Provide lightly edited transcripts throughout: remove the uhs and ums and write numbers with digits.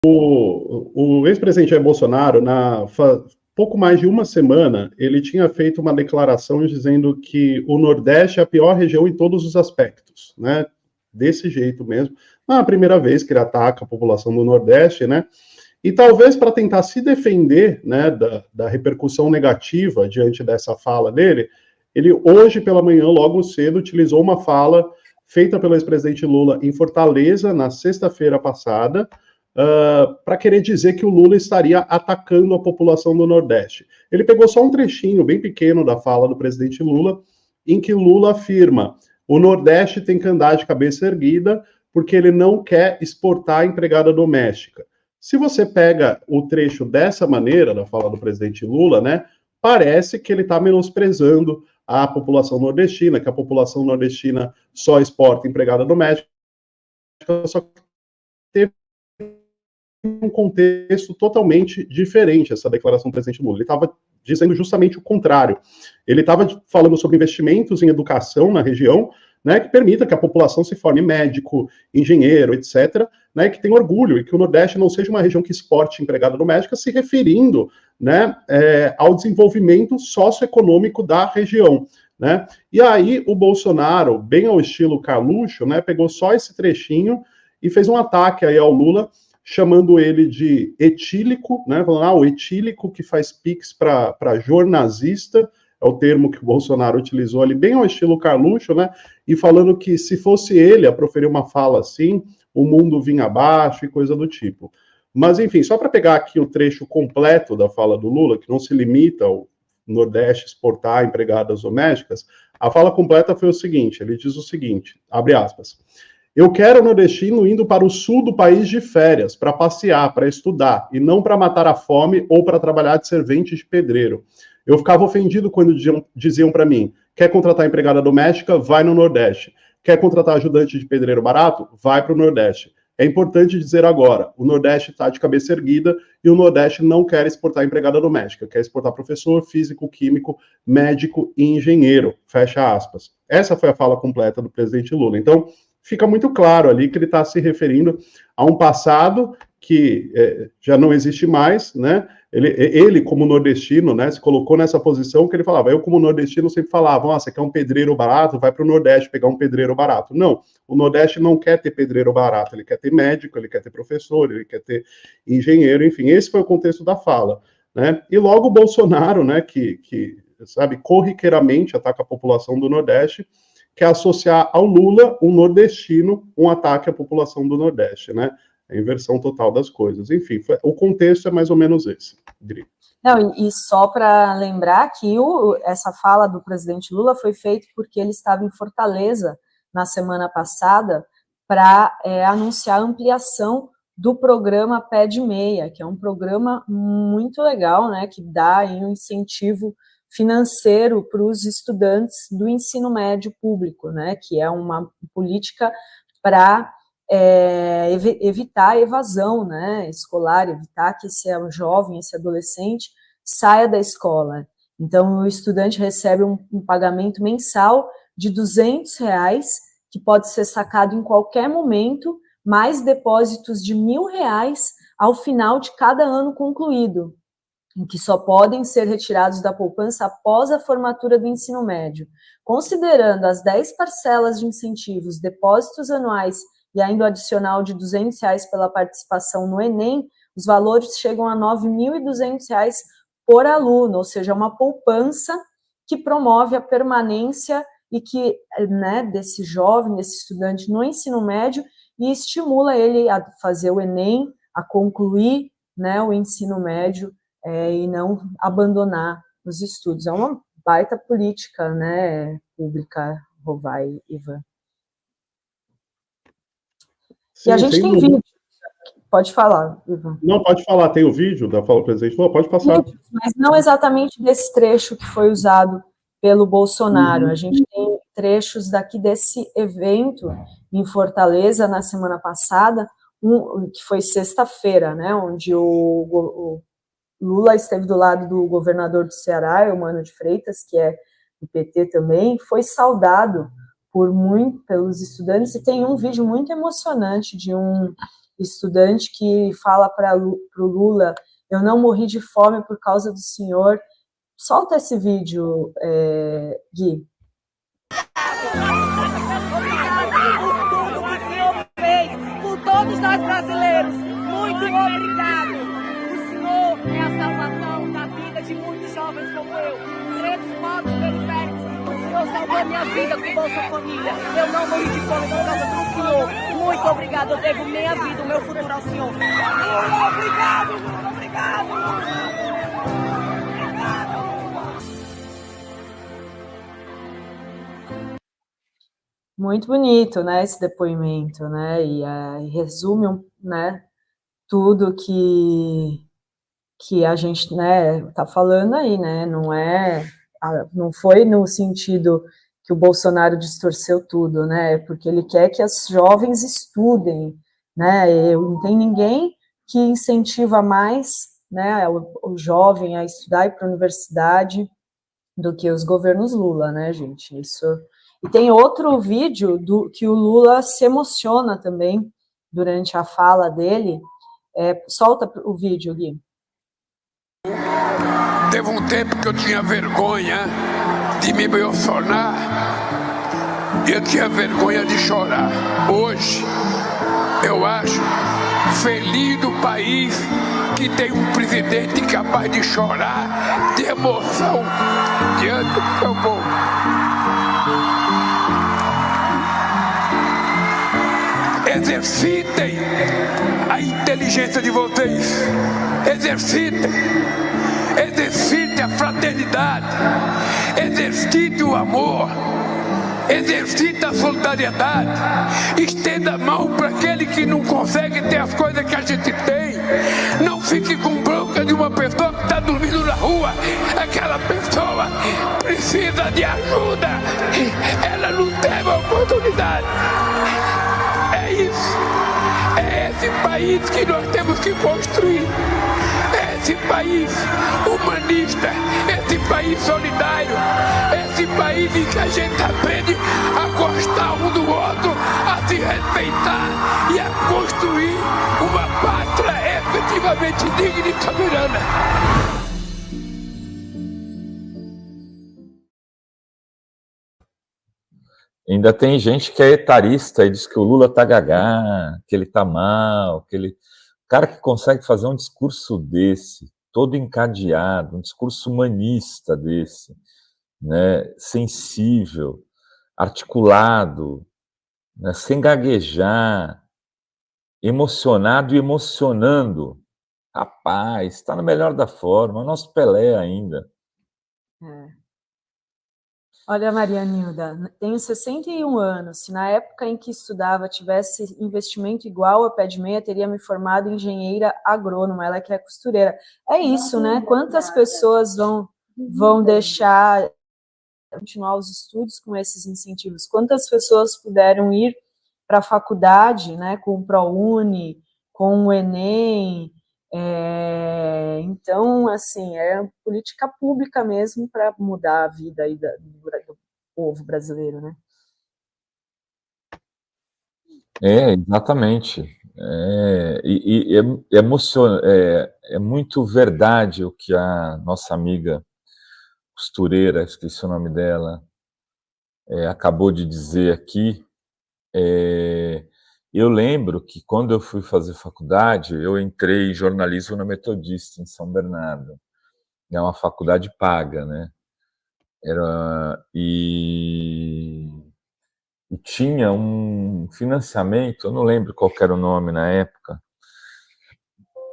O ex-presidente Jair Bolsonaro, pouco mais de uma semana, ele tinha feito uma declaração dizendo que o Nordeste é a pior região em todos os aspectos, né? Desse jeito mesmo. Não é a primeira vez que ele ataca a população do Nordeste, né? E talvez para tentar se defender, né, da repercussão negativa diante dessa fala dele, ele hoje pela manhã, logo cedo, utilizou uma fala feita pelo ex-presidente Lula em Fortaleza, na sexta-feira passada, para querer dizer que o Lula estaria atacando a população do Nordeste. Ele pegou só um trechinho bem pequeno da fala do presidente Lula, em que Lula afirma: o Nordeste tem que andar de cabeça erguida porque ele não quer exportar a empregada doméstica. Se você pega o trecho dessa maneira, da fala do presidente Lula, né, parece que ele está menosprezando a população nordestina, que a população nordestina só exporta empregada doméstica, só que teve um contexto totalmente diferente essa declaração do presidente Lula. Ele estava dizendo justamente o contrário. Ele estava falando sobre investimentos em educação na região, né, que permita que a população se forme médico, engenheiro, etc., né, que tenha orgulho e que o Nordeste não seja uma região que exporte empregada doméstica, se referindo, né, ao desenvolvimento socioeconômico da região. Né? E aí o Bolsonaro, bem ao estilo Carluxo, né, pegou só esse trechinho e fez um ataque aí ao Lula, chamando ele de etílico, né, falando, o etílico que faz pix para jornalista, é o termo que o Bolsonaro utilizou ali, bem ao estilo Carluxo, né, e falando que se fosse ele a proferir uma fala assim, o mundo vinha abaixo e coisa do tipo. Mas, enfim, só para pegar aqui o trecho completo da fala do Lula, que não se limita ao Nordeste exportar empregadas domésticas, a fala completa foi o seguinte, ele diz o seguinte, abre aspas: eu quero nordestino indo para o sul do país de férias, para passear, para estudar, e não para matar a fome ou para trabalhar de servente de pedreiro. Eu ficava ofendido quando diziam para mim, quer contratar empregada doméstica? Vai no Nordeste. Quer contratar ajudante de pedreiro barato? Vai para o Nordeste. É importante dizer agora, o Nordeste está de cabeça erguida e o Nordeste não quer exportar empregada doméstica, quer exportar professor, físico, químico, médico e engenheiro, fecha aspas. Essa foi a fala completa do presidente Lula. Então, fica muito claro ali que ele está se referindo a um passado que já não existe mais, né? Ele, como nordestino, né, se colocou nessa posição que ele falava, eu como nordestino sempre falava, você quer um pedreiro barato, vai para o Nordeste pegar um pedreiro barato. Não, o Nordeste não quer ter pedreiro barato, ele quer ter médico, ele quer ter professor, ele quer ter engenheiro, enfim, esse foi o contexto da fala, né? E logo o Bolsonaro, né, que sabe, corriqueiramente ataca a população do Nordeste, quer associar ao Lula, um nordestino, um ataque à população do Nordeste, né? A inversão total das coisas. Enfim, o contexto é mais ou menos esse, Dri. Não, e só para lembrar que essa fala do presidente Lula foi feita porque ele estava em Fortaleza na semana passada para anunciar a ampliação do programa Pé de Meia, que é um programa muito legal, né, que dá aí um incentivo financeiro para os estudantes do ensino médio público, né, que é uma política para evitar a evasão, né, escolar, evitar que esse jovem, esse adolescente saia da escola. Então, o estudante recebe um pagamento mensal de R$200, que pode ser sacado em qualquer momento, mais depósitos de R$1.000 ao final de cada ano concluído, em que só podem ser retirados da poupança após a formatura do ensino médio. Considerando as 10 parcelas de incentivos, depósitos anuais e ainda o adicional de R$200 pela participação no Enem, os valores chegam a R$9.200 por aluno, ou seja, uma poupança que promove a permanência e que, né, desse jovem, desse estudante no ensino médio e estimula ele a fazer o Enem, a concluir, né, o ensino médio e não abandonar os estudos. É uma baita política, né, pública, Rovai, Ivan. Sim, e a gente tem vídeo. Pode falar, Ivan. Não, pode falar. Tem o vídeo da fala do presidente? Pode passar. Mas não exatamente desse trecho que foi usado pelo Bolsonaro. A gente tem trechos daqui desse evento em Fortaleza, na semana passada, que foi sexta-feira, né, onde o Lula esteve do lado do governador do Ceará, Eumano de Freitas, que é do PT também, foi saudado pelos estudantes, e tem um vídeo muito emocionante de um estudante que fala para o Lula: eu não morri de fome por causa do senhor. Solta esse vídeo, Gui. Por todos nós brasileiros, muito obrigado. O senhor é a salvação da vida de muitos jovens como eu, pretos, pobres, periféricos. O senhor salvou a minha vida com Bolsa Família. Eu não morri de fome por causa do senhor. Muito obrigado. Eu devo minha vida, o meu futuro ao senhor. Lula, obrigado, Lula, obrigado, Lula. Muito bonito, né, esse depoimento, né, e resume, né, tudo que a gente, né, tá falando aí, né, não foi no sentido que o Bolsonaro distorceu tudo, né, porque ele quer que as jovens estudem, né, não tem ninguém que incentiva mais, né, o jovem a estudar e ir para a universidade do que os governos Lula, né, gente, isso. E tem outro vídeo que o Lula se emociona também durante a fala dele. Solta o vídeo, Gui. Teve um tempo que eu tinha vergonha de me emocionar, eu tinha vergonha de chorar. Hoje, eu acho feliz do país que tem um presidente capaz de chorar de emoção diante do seu povo. Exercitem a inteligência de vocês, exercitem a fraternidade, exercite o amor, exercite a solidariedade, estenda a mão para aquele que não consegue ter as coisas que a gente tem. Não fique com bronca de uma pessoa que está dormindo na rua. Aquela pessoa precisa de ajuda, ela não teve oportunidade. É isso, é esse país que nós temos que construir, é esse país humanista, esse país solidário, esse país em que a gente aprende a gostar um do outro, a se respeitar e a construir uma pátria efetivamente digna e soberana. Ainda tem gente que é etarista e diz que o Lula tá gagá, que ele tá mal, que ele... O cara que consegue fazer um discurso desse, todo encadeado, um discurso humanista desse, né, sensível, articulado, né, sem gaguejar, emocionado e emocionando. Rapaz, está no melhor da forma, nosso Pelé ainda. Olha, Marianilda, tenho 61 anos. Se na época em que estudava tivesse investimento igual a pé de meia, teria me formado engenheira agrônoma. Ela que é costureira. É isso, né? Quantas pessoas vão deixar continuar os estudos com esses incentivos? Quantas pessoas puderam ir para a faculdade, né, com o ProUni, com o Enem? Então, assim, é política pública mesmo para mudar a vida aí do povo brasileiro, né? Exatamente. É muito verdade o que a nossa amiga costureira, esqueci o nome dela, acabou de dizer aqui. Eu lembro que quando eu fui fazer faculdade, eu entrei em jornalismo na Metodista, em São Bernardo. É uma faculdade paga, né? E tinha um financiamento, eu não lembro qual era o nome na época,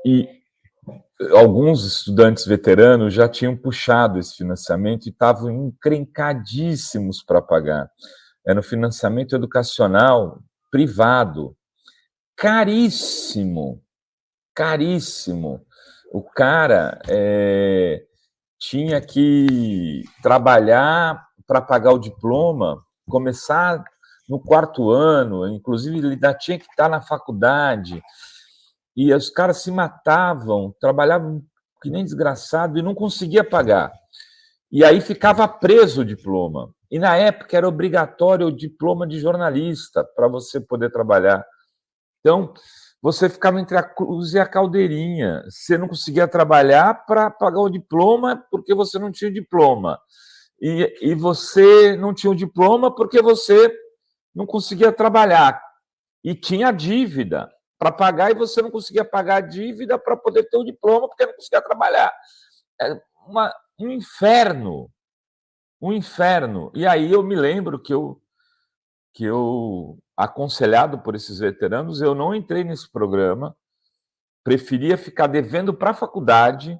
e alguns estudantes veteranos já tinham puxado esse financiamento e estavam encrencadíssimos para pagar. Era um financiamento educacional privado, caríssimo, caríssimo. O cara tinha que trabalhar para pagar o diploma, começar no 4º ano, inclusive ele ainda tinha que estar na faculdade, e os caras se matavam, trabalhavam que nem desgraçado e não conseguia pagar. E aí ficava preso o diploma. E na época era obrigatório o diploma de jornalista para você poder trabalhar. Então, você ficava entre a cruz e a caldeirinha. Você não conseguia trabalhar para pagar o diploma porque você não tinha o diploma. E você não tinha o diploma porque você não conseguia trabalhar. E tinha dívida para pagar e você não conseguia pagar a dívida para poder ter o diploma porque não conseguia trabalhar. É um inferno. Um inferno. E aí eu me lembro que eu, aconselhado por esses veteranos, eu não entrei nesse programa, preferia ficar devendo para a faculdade,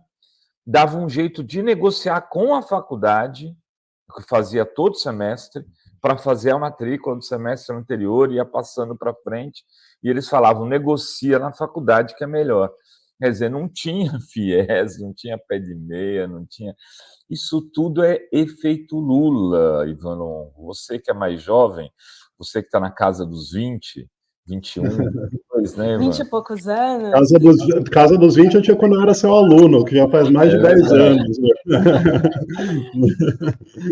dava um jeito de negociar com a faculdade, que fazia todo semestre, para fazer a matrícula do semestre anterior, ia passando para frente, e eles falavam, negocia na faculdade que é melhor. Quer dizer, não tinha FIES, não tinha pé de meia, não tinha... Isso tudo é efeito Lula, Ivan. Você que é mais jovem, você que está na casa dos 20, 21, 22, né, Ivan? 20 e poucos anos. Casa dos 20 eu tinha quando eu era seu aluno, que já faz mais de 10 anos.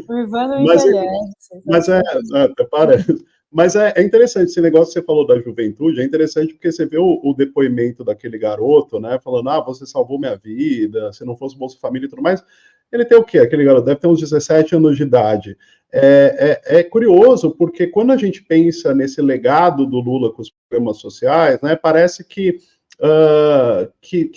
O Ivan não envelhece. Mas é interessante, esse negócio que você falou da juventude, é interessante porque você vê o depoimento daquele garoto, né, falando, você salvou minha vida, se não fosse Bolsa Família e tudo mais. Ele tem o quê? Aquele garoto deve ter uns 17 anos de idade. É curioso, porque quando a gente pensa nesse legado do Lula com os programas sociais, né, parece que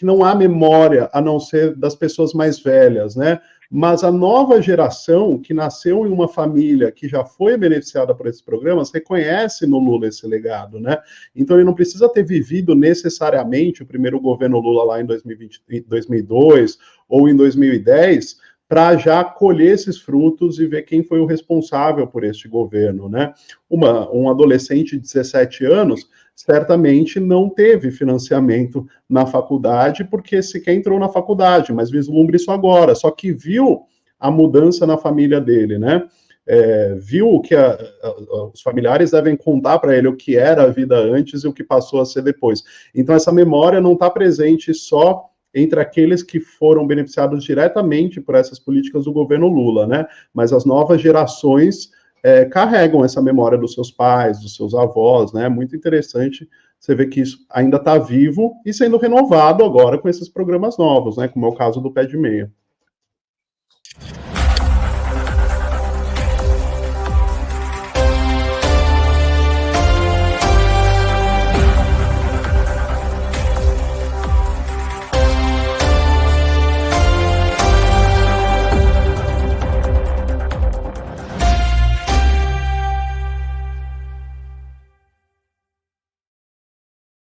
não há memória, a não ser das pessoas mais velhas, né? Mas a nova geração, que nasceu em uma família que já foi beneficiada por esses programas, reconhece no Lula esse legado, né? Então ele não precisa ter vivido necessariamente o primeiro governo Lula lá em 2002 ou em 2010 para já colher esses frutos e ver quem foi o responsável por este governo, né? Um adolescente de 17 anos certamente não teve financiamento na faculdade, porque sequer entrou na faculdade, mas vislumbre isso agora, só que viu a mudança na família dele, né? Viu que os familiares devem contar para ele o que era a vida antes e o que passou a ser depois. Então, essa memória não está presente só entre aqueles que foram beneficiados diretamente por essas políticas do governo Lula, né? Mas as novas gerações carregam essa memória dos seus pais, dos seus avós, né? Muito interessante você ver que isso ainda está vivo e sendo renovado agora com esses programas novos, né? Como é o caso do Pé de Meia.